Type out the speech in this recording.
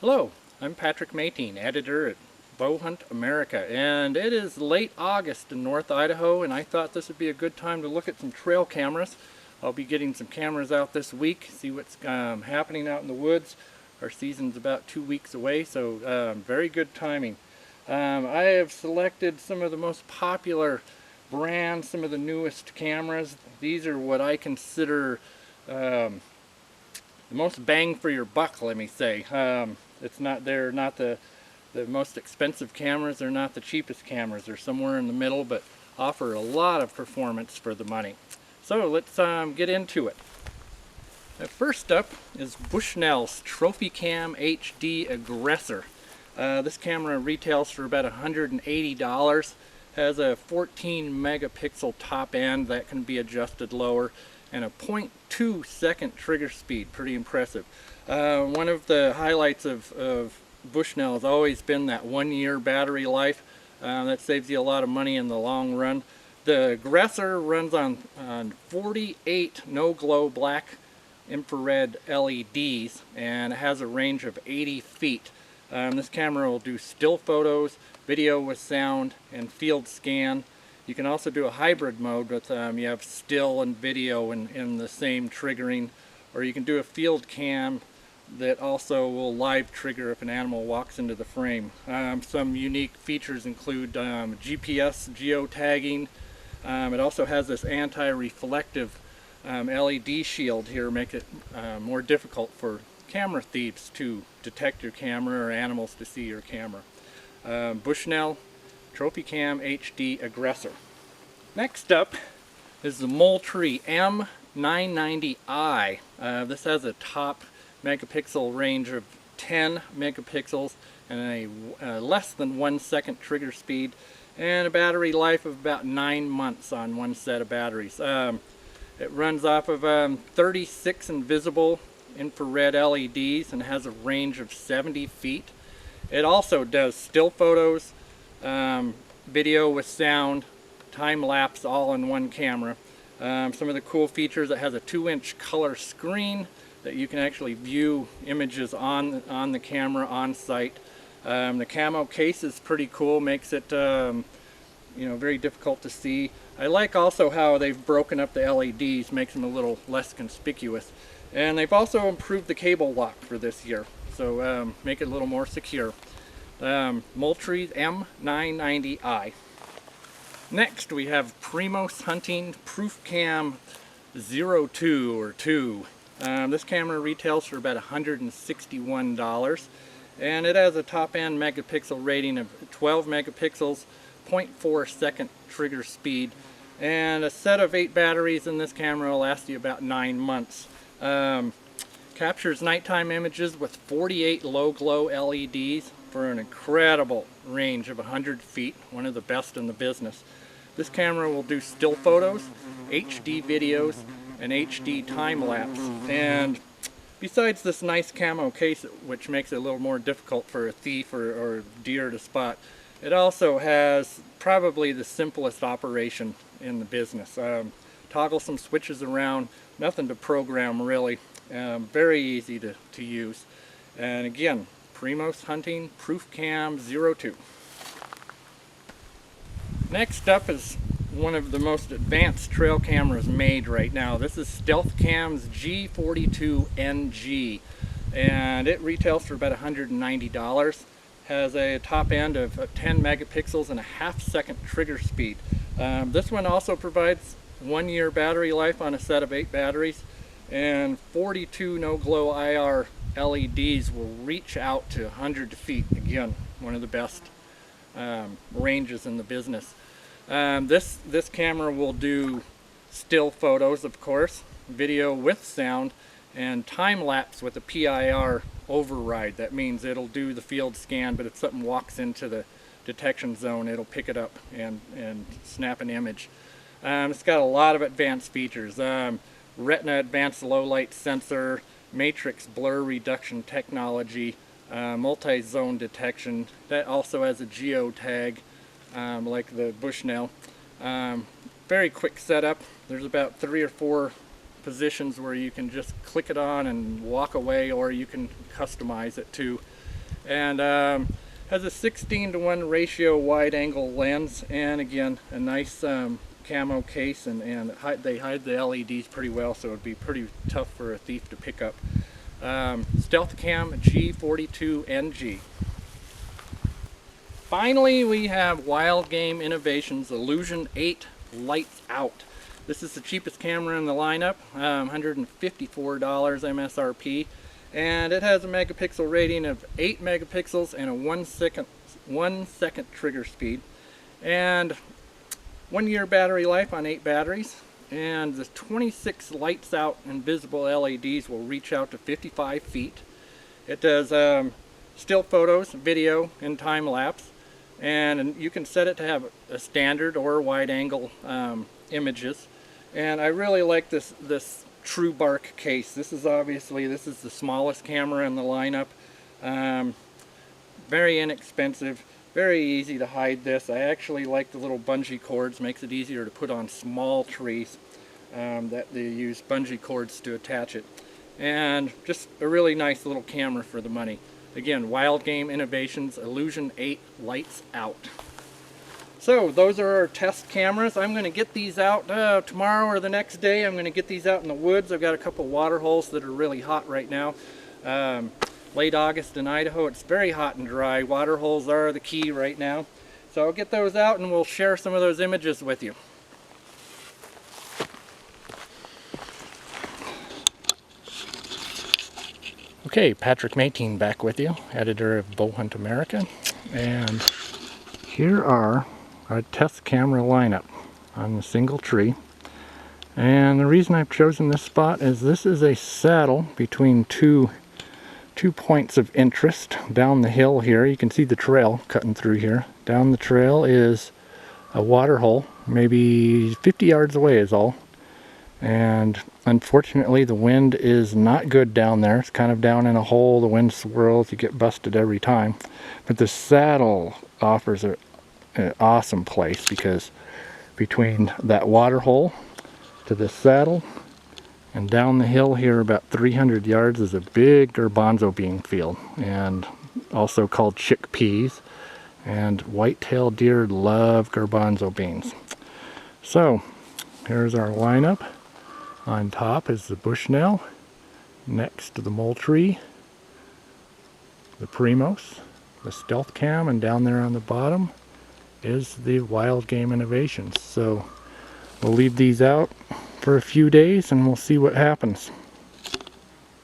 Hello, I'm Patrick Meitin, editor at Bow Hunt America, and it is late August in North Idaho, and I thought this would be a good time to look at some trail cameras. I'll be getting some cameras out this week, see what's happening out in the woods. Our season's about 2 weeks away, so very good timing. I have selected some of the most popular brands, some of the newest cameras. These are what I consider the most bang for your buck, let me say. They're not the most expensive cameras, they're not the cheapest cameras, they're somewhere in the middle, but offer a lot of performance for the money. So let's get into it. First up is Bushnell's Trophy Cam HD Aggressor. This camera retails for about $180, has a 14 megapixel top end that can be adjusted lower, and a 0.2 second trigger speed. Pretty impressive. One of the highlights of Bushnell has always been that 1 year battery life. That saves you a lot of money in the long run. The Aggressor runs on 48 no-glow black infrared LEDs, and it has a range of 80 feet. This camera will do still photos, video with sound, and field scan. You can also do a hybrid mode with you have still and video in the same triggering, or you can do a field cam that also will live trigger if an animal walks into the frame. Some unique features include GPS geotagging. It also has this anti-reflective LED shield here, make it more difficult for camera thieves to detect your camera or animals to see your camera. Bushnell Trophy Cam HD Aggressor. Next up is the Moultrie M990i. This has a top megapixel range of 10 megapixels and a less than 1 second trigger speed, and a battery life of about 9 months on one set of batteries. It runs off of 36 invisible infrared LEDs and has a range of 70 feet. It also does still photos, video with sound, time lapse, all in one camera. Some of the cool features: it has a 2-inch color screen that you can actually view images on the camera on site. The camo case is pretty cool, makes it very difficult to see. I like also how they've broken up the LEDs, makes them a little less conspicuous. And they've also improved the cable lock for this year, so make it a little more secure. Moultrie M990i. Next we have Primo's Hunting Proof Cam 02 or 2. This camera retails for about $161, and it has a top end megapixel rating of 12 megapixels, 0.4 second trigger speed, and a set of 8 batteries in this camera will last you about 9 months. Captures nighttime images with 48 low glow LEDs for an incredible range of 100 feet, one of the best in the business. This camera will do still photos, HD videos, and HD time lapse. And besides this nice camo case, which makes it a little more difficult for a thief or deer to spot, it also has probably the simplest operation in the business. Toggle some switches around, nothing to program really, very easy to use. And again, Primo's Hunting Proof Cam 02. Next up is one of the most advanced trail cameras made right now. This is Cams G42 Ng, and it retails for about $190. Has a top end of 10 megapixels and a half-second trigger speed. This one also provides 1 year battery life on a set of 8 batteries, and 42 no-glow IR LEDs will reach out to 100 feet. Again, one of the best ranges in the business. This camera will do still photos, of course, video with sound, and time lapse with a PIR override. That means it'll do the field scan, but if something walks into the detection zone, it'll pick it up and snap an image. It's got a lot of advanced features. Retina advanced low light sensor, matrix blur reduction technology, multi-zone detection. That also has a geotag, like the Bushnell. Very quick setup. There's about 3 or 4 positions where you can just click it on and walk away, or you can customize it too. and has a 16:1 ratio wide angle lens, and again a nice camo case, and they hide the LEDs pretty well, so it would be pretty tough for a thief to pick up. Stealth Cam G42 Ng. Finally, we have Wildgame Innovations Illusion 8 Lights Out. This is the cheapest camera in the lineup, $154 MSRP, and it has a megapixel rating of 8 megapixels and a 1 second trigger speed, and 1 year battery life on 8 batteries, and the 26 lights out invisible LEDs will reach out to 55 feet. It does still photos, video, and time lapse, and you can set it to have a standard or wide angle images. And I really like this True Bark case. This is the smallest camera in the lineup. Very inexpensive, very easy to hide this. I actually like the little bungee cords, makes it easier to put on small trees that they use bungee cords to attach it. And just a really nice little camera for the money. Again, Wildgame Innovations Illusion 8 Lights Out. So those are our test cameras. I'm going to get these out tomorrow or the next day. I'm going to get these out in the woods. I've got a couple water holes that are really hot right now. Late August in Idaho, it's very hot and dry. Water holes are the key right now. So I'll get those out and we'll share some of those images with you. Okay, Patrick Meitin back with you, editor of Bow Hunt America, and here are our test camera lineup on the single tree. And the reason I've chosen this spot is this is a saddle between two points of interest. Down the hill here, you can see the trail cutting through here. Down the trail is a water hole, maybe 50 yards away is all. And unfortunately the wind is not good down there. It's kind of down in a hole, the wind swirls, you get busted every time. But the saddle offers an awesome place, because between that water hole to the saddle and down the hill here about 300 yards is a big garbanzo bean field, and also called chickpeas, and white-tailed deer love garbanzo beans. So here's our lineup. On top is the Bushnell, next to the Moultrie, the Primos, the Stealth Cam, and down there on the bottom is the Wildgame Innovations. So we'll leave these out for a few days and we'll see what happens.